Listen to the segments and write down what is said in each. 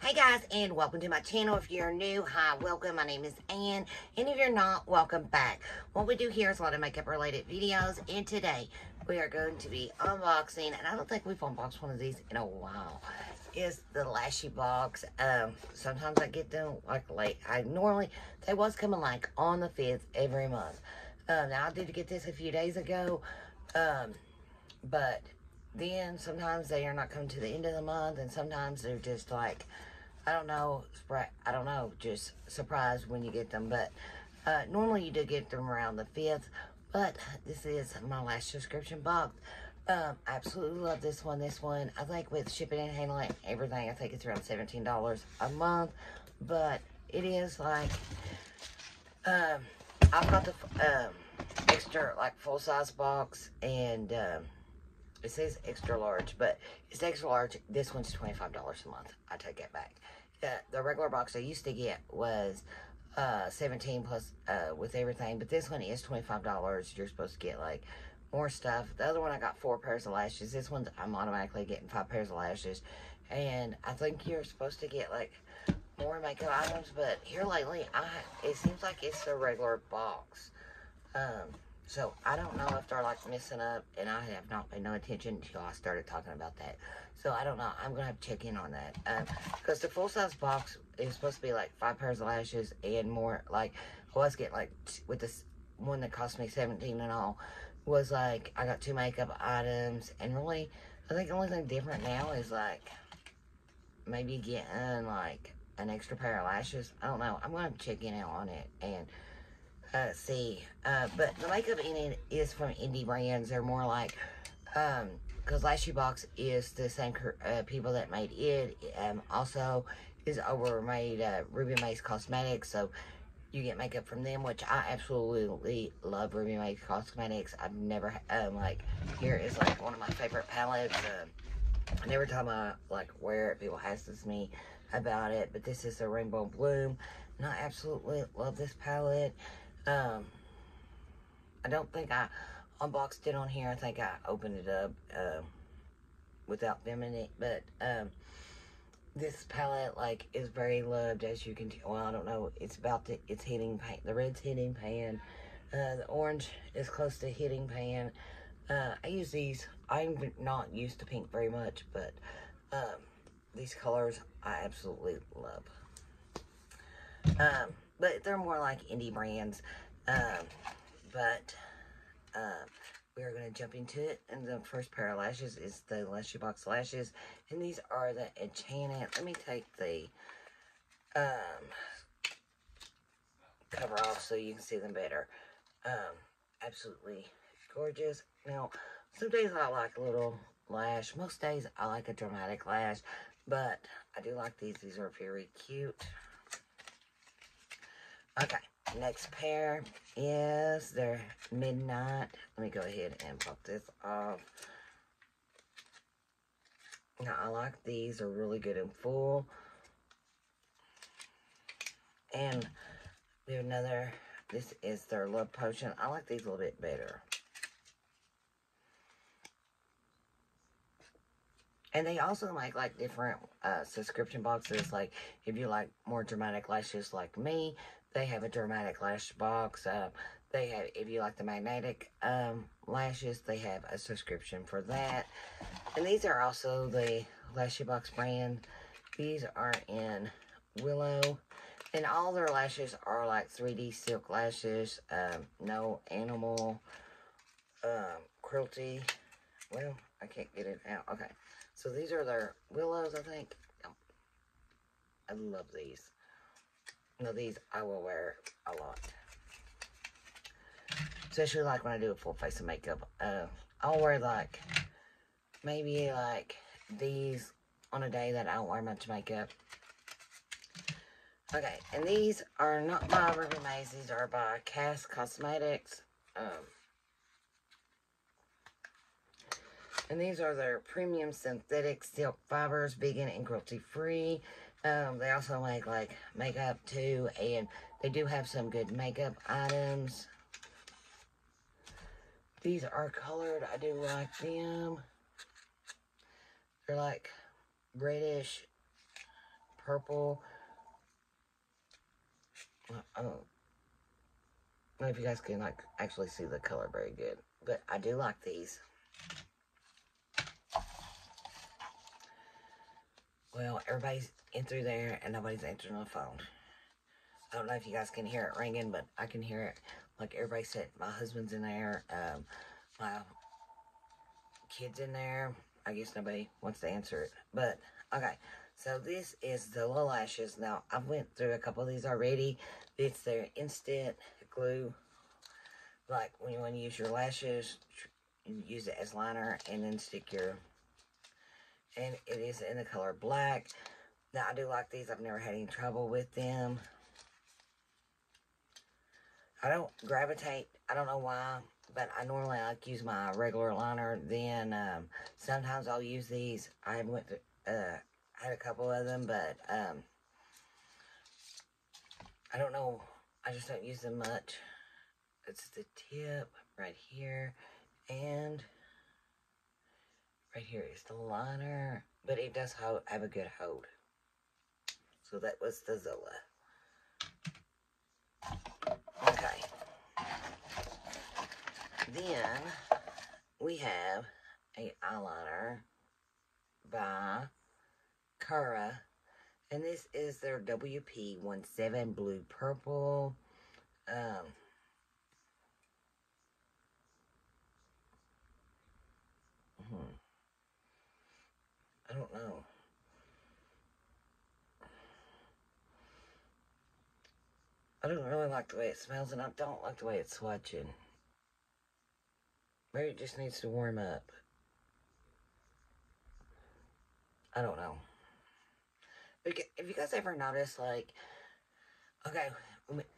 Hey guys, and welcome to my channel. If you're new, hi, welcome. My name is Ann, and if you're not, welcome back. What we do here is a lot of makeup related videos, and today we are going to be unboxing, and I don't think we've unboxed one of these in a while, is the Lashy box. Sometimes I get them like late. They was coming like on the 5th every month. Now I did get this a few days ago, but then sometimes they are not coming to the end of the month, and sometimes they're just like, I don't know, just surprised when you get them. But normally you do get them around the 5th, but this is my last subscription box. I absolutely love this one. I think with shipping and handling everything, I think it's around $17 a month, but it is like, I've got the extra, like, full-size box, and it says extra large, but it's extra large. This one's $25 a month. I take it back. The regular box I used to get was $17 plus with everything, but this one is $25. You're supposed to get like more stuff. The other one I got 4 pairs of lashes. This one I'm automatically getting 5 pairs of lashes, and I think you're supposed to get like more makeup items. But here lately, it seems like it's a regular box. So I don't know if they're like messing up, and I have not paid no attention until I started talking about that. So I don't know. I'm gonna have to check in on that, because the full size box is supposed to be like 5 pairs of lashes and more. Like I was getting like with this one that cost me $17 and all, was like I got 2 makeup items, and really I think the only thing different now is like maybe getting like an extra pair of lashes. I don't know. I'm gonna have to check in on it and see. But the makeup in it is from indie brands. They're more like, because Lashy Box is the same people that made it. Also is made Ruby Mace Cosmetics, so you get makeup from them, which I absolutely love. Ruby Mace Cosmetics. I've never like, here is like one of my favorite palettes. And every time I like wear it, people ask me about it. But this is the Rainbow Bloom, and I absolutely love this palette. I don't think I unboxed it on here. I think I opened it up without them in it. But this palette like is very loved, as you can tell. Well, I don't know. It's hitting pan. The red's hitting pan. The orange is close to hitting pan. I use these. I'm not used to pink very much, but these colors I absolutely love. But they're more like indie brands. But we are going to jump into it. And the first pair of lashes is the Lashy Box lashes. And these are the Enchanted. Let me take the cover off so you can see them better. Absolutely gorgeous. Now, some days I like a little lash. Most days I like a dramatic lash. But I do like these. These are very cute. Okay, next pair is their Midnight. Let me go ahead and pop this off. Now, I like these. They're really good and full. And we have another. This is their Love Potion. I like these a little bit better. And they also make like different subscription boxes. Like if you like more dramatic lashes like me, they have a dramatic lash box. They have, if you like the magnetic lashes, they have a subscription for that. And these are also the Lashy Box brand. These are in Willow. And all their lashes are like 3D silk lashes. No animal cruelty. Well, I can't get it out. Okay. So these are their Willows, I think. I love these. Now these I will wear a lot. Especially like when I do a full face of makeup. I'll wear like, maybe like these on a day that I don't wear much makeup. Okay, and these are not by Ruby Mace. These are by Cass Cosmetics. And these are their premium synthetic silk fibers, vegan and cruelty-free. They also make like makeup too, and they do have some good makeup items. These are colored. I do like them. They're like reddish purple. I don't know if you guys can like actually see the color very good, but I do like these. Well, everybody's in through there and nobody's answering the phone. I don't know if you guys can hear it ringing, but I can hear it. Like everybody said, my husband's in there, my kid's in there. I guess nobody wants to answer it, but okay. So this is the Lashes. Now, I've went through a couple of these already. It's their instant glue. Like when you want to use your lashes, you use it as liner and then stick your, and it is in the color black. Now, I do like these. I've never had any trouble with them. I don't gravitate, I don't know why, but I normally like use my regular liner. Then sometimes I'll use these. I went to, had a couple of them, but I don't know. I just don't use them much. It's the tip right here, and right here is the liner, but it does have a good hold. So that was the Zola. Okay. Then we have a eyeliner by Cara, and this is their WP17 Blue Purple. I don't know. I don't really like the way it smells, and I don't like the way it's swatching. Maybe it just needs to warm up. I don't know. If you guys ever notice, like, okay,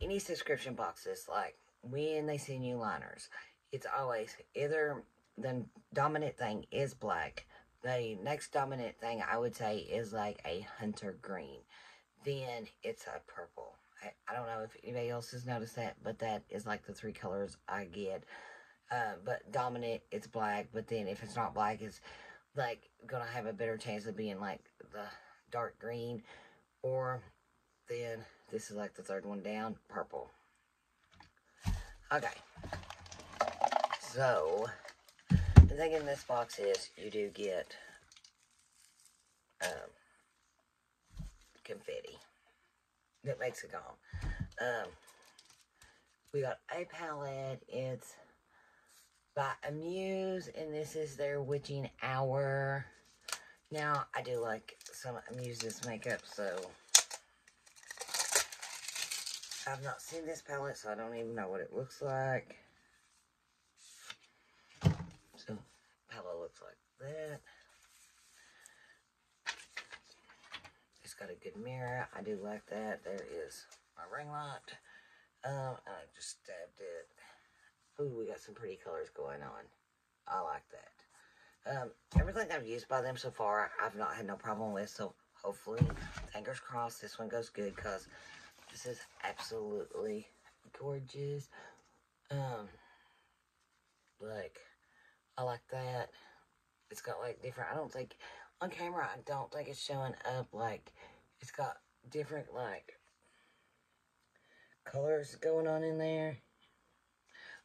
any subscription boxes, like, when they send you liners, it's always either the dominant thing is black. The next dominant thing I would say is like a hunter green. Then it's a purple. I don't know if anybody else has noticed that, but that is like the three colors I get. But dominant, it's black. But then if it's not black, it's like gonna have a better chance of being like the dark green. Or then this is like the third one down, purple. Okay. So the thing in this box is you do get confetti that makes it gone. We got a palette. It's by Amuse, and this is their Witching Hour. Now, I do like some Amuse's makeup, so I've not seen this palette, so I don't even know what it looks like. So, palette looks like that. It's got a good mirror. I do like that. There is my ring light. I just stabbed it. Ooh, we got some pretty colors going on. I like that. Everything I've used by them so far, I've not had no problem with. So hopefully, fingers crossed, this one goes good, because this is absolutely gorgeous. Like, I like that. It's got like different, I don't think, on camera, I don't think it's showing up like, it's got different like colors going on in there.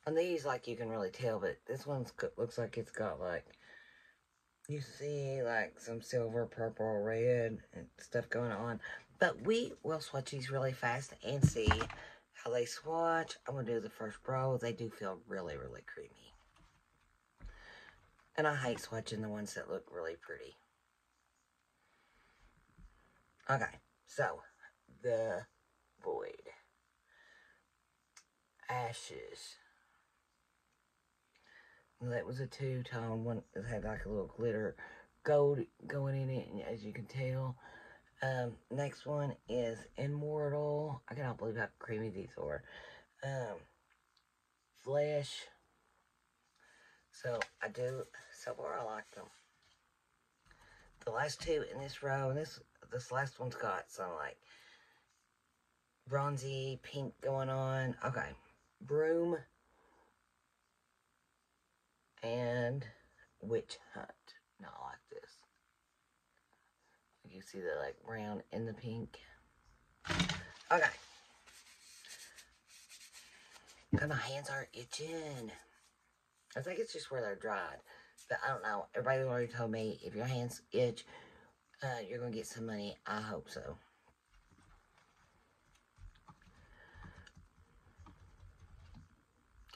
On these, like, you can really tell, but this one looks like it's got like, you see like some silver, purple, red, and stuff going on. But we will swatch these really fast and see how they swatch. I'm going to do the first row. They do feel really, really creamy. And I hate swatching the ones that look really pretty. Okay, so the Void. Ashes. That was a two-tone one. It had like a little glitter gold going in it, as you can tell. Next one is Immortal. I cannot believe how creamy these are. Flesh. So far I like them. The last two in this row, and this last one's got some like bronzy pink going on. Okay, Broom and Witch Hunt. Now I like this. you see the like brown and the pink. Okay. And my hands are itching. I think it's just where they're dried. But I don't know. Everybody already told me if your hands itch, you're going to get some money. I hope so.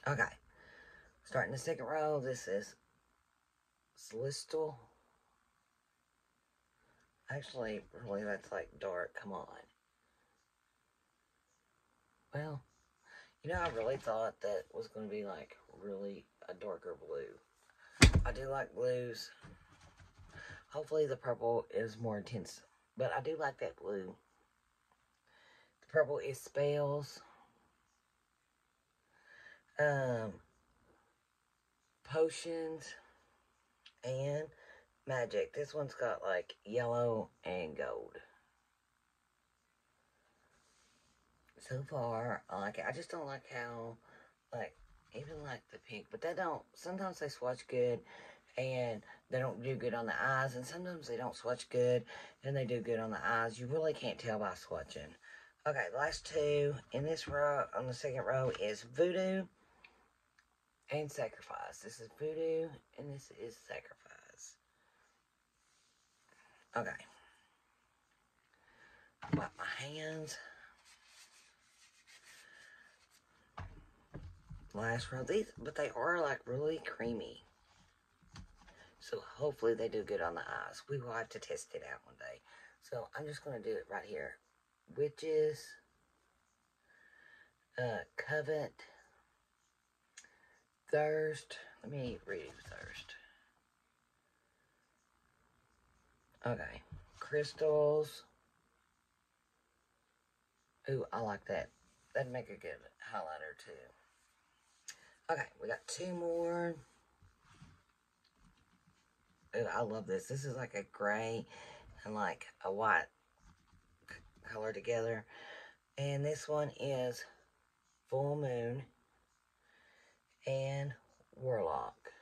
Okay. Starting the second row. This is Celestial. Actually, really, that's like dark. Come on. Well, you know, I really thought that was going to be like really a darker blue. I do like blues. Hopefully the purple is more intense. But I do like that blue. The purple is Spells. Potions. And Magic. This one's got like yellow and gold. So far, I like it. I just don't like how, like, even like the pink. But they don't, sometimes they swatch good. And they don't do good on the eyes, and sometimes they don't swatch good, and they do good on the eyes. You really can't tell by swatching. Okay, the last two in this row, on the second row, is Voodoo and Sacrifice. This is Voodoo, and this is Sacrifice. Okay. Wipe my hands. Last row, these, but they are like really creamy. So hopefully they do good on the eyes. We will have to test it out one day. So I'm just going to do it right here. Witches. Covet. Thirst. Let me read Thirst. Okay. Crystals. Ooh, I like that. That'd make a good highlighter too. Okay, we got two more. Ooh, I love this. This is like a gray and like a white color together. And this one is Full Moon and Warlock.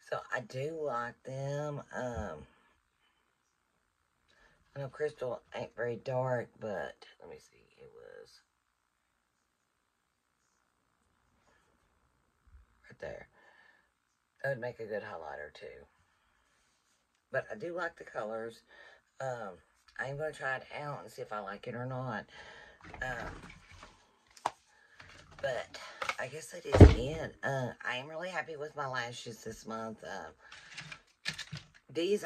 So I do like them. I know Crystal ain't very dark, but let me see. It was right there. That would make a good highlighter too. But I do like the colors. I am going to try it out and see if I like it or not. But I guess that is it. I am really happy with my lashes this month. These,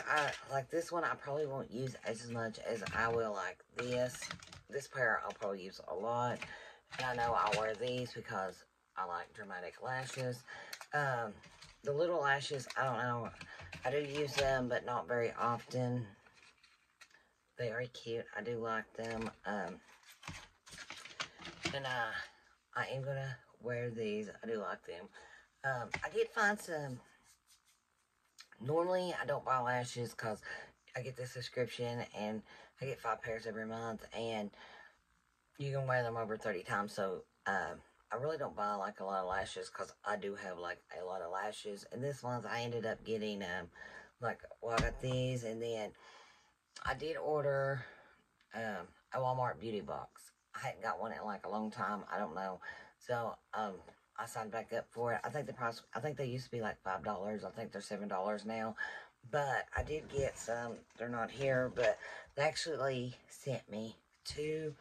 like this one, I probably won't use as much as I will like this. This pair I'll probably use a lot. And I know I'll wear these because I like dramatic lashes. The little lashes, I don't know. I do use them, but not very often. They are cute. I do like them. And I am going to wear these. I do like them. I did find some. Normally, I don't buy lashes because I get the subscription and I get 5 pairs every month. And you can wear them over 30 times. So, I really don't buy like a lot of lashes because I do have like a lot of lashes. And this month I ended up getting like, well, I got these, and then I did order a Walmart beauty box. I hadn't got one in like a long time. I don't know. So I signed back up for it. I think the price, I think they used to be like $5. I think they're $7 now. But I did get some. They're not here, but they actually sent me two.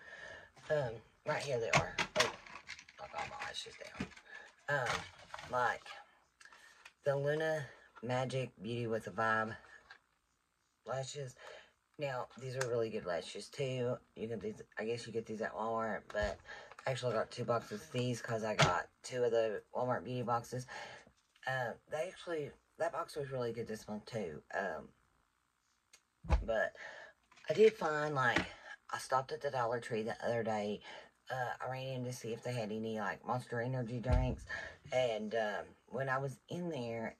Right here they are. Oh, I got my lashes down. Like the Luna Magic Beauty with a Vibe lashes. Now, these are really good lashes too. You get these, I guess you get these at Walmart, but I actually got 2 boxes of these because I got 2 of the Walmart beauty boxes. That box was really good this month too. But I did find, like, I stopped at the Dollar Tree the other day. I ran in to see if they had any, like, Monster Energy drinks. And when I was in there,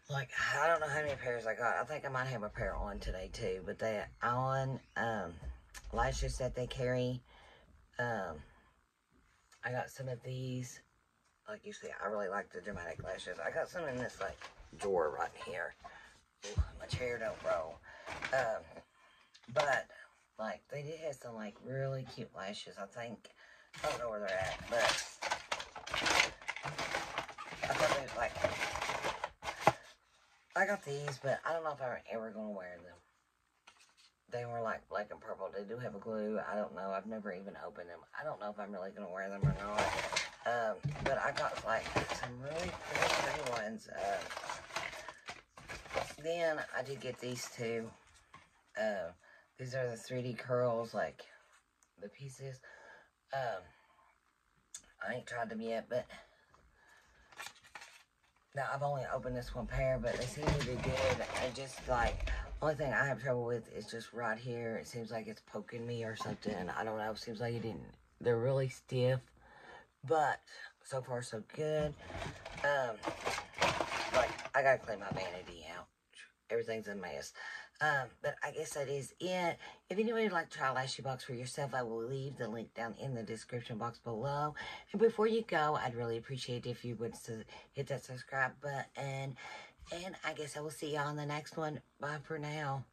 like, I don't know how many pairs I got. I think I might have a pair on today, too. But the Allen lashes that they carry, I got some of these. Like you see, I really like the dramatic lashes. I got some in this, like, drawer right here. Ooh, my chair don't roll. But, like, they did have some, like, really cute lashes, I think. I don't know where they're at, but I thought they was, like, I got these, but I don't know if I'm ever going to wear them. They were, like, black and purple. They do have a glue. I don't know. I've never even opened them. I don't know if I'm really going to wear them or not. But I got, like, some really pretty ones. Then I did get these two. These are the 3D curls, like, the pieces. I ain't tried them yet, but now I've only opened this one pair, but they seem to be good. And just like, only thing I have trouble with is just right here. It seems like it's poking me or something. I don't know. It seems like it didn't. They're really stiff, but so far so good. Like, I gotta clean my vanity out. Everything's a mess. But I guess that is it. If anybody would like to try Lashy Box for yourself, I will leave the link down in the description box below. And before you go, I'd really appreciate if you would hit that subscribe button. And I guess I will see you on the next one. Bye for now.